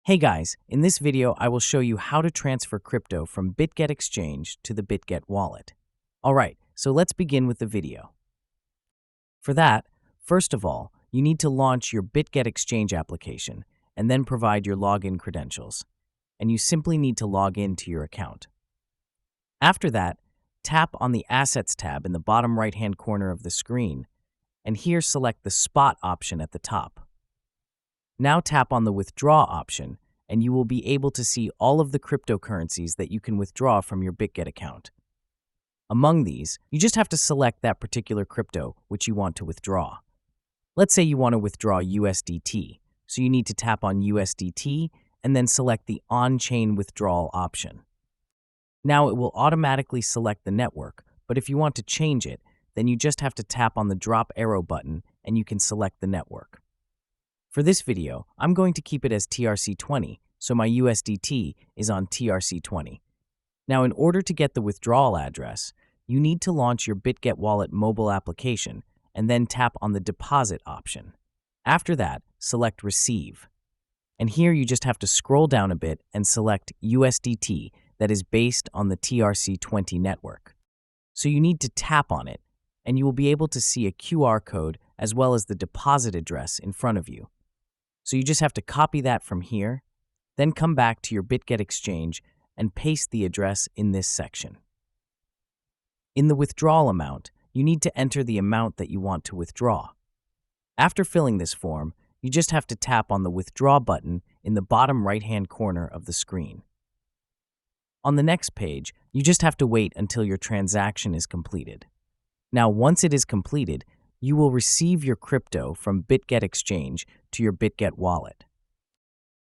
Hey guys, in this video I will show you how to transfer crypto from Bitget Exchange to the Bitget Wallet. Alright, so let's begin with the video. For that, first of all, you need to launch your Bitget Exchange application and then provide your login credentials. And you simply need to log in to your account. After that, tap on the Assets tab in the bottom right-hand corner of the screen, and here select the Spot option at the top. Now tap on the Withdraw option, and you will be able to see all of the cryptocurrencies that you can withdraw from your Bitget account. Among these, you just have to select that particular crypto which you want to withdraw. Let's say you want to withdraw USDT, so you need to tap on USDT and then select the On-Chain Withdrawal option. Now it will automatically select the network, but if you want to change it, then you just have to tap on the drop arrow button and you can select the network. For this video, I'm going to keep it as TRC20, so my USDT is on TRC20. Now, in order to get the withdrawal address, you need to launch your Bitget Wallet mobile application and then tap on the Deposit option. After that, select Receive. And here you just have to scroll down a bit and select USDT that is based on the TRC20 network. So you need to tap on it, and you will be able to see a QR code as well as the deposit address in front of you. So you just have to copy that from here, then come back to your Bitget Exchange and paste the address in this section. In the withdrawal amount, you need to enter the amount that you want to withdraw. After filling this form, you just have to tap on the Withdraw button in the bottom right-hand corner of the screen. On the next page, you just have to wait until your transaction is completed. Now, once it is completed, you will receive your crypto from Bitget Exchange to your Bitget Wallet.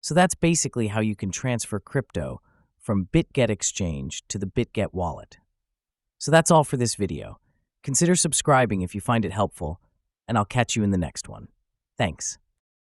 So that's basically how you can transfer crypto from Bitget Exchange to the Bitget Wallet. So that's all for this video. Consider subscribing if you find it helpful, and I'll catch you in the next one. Thanks.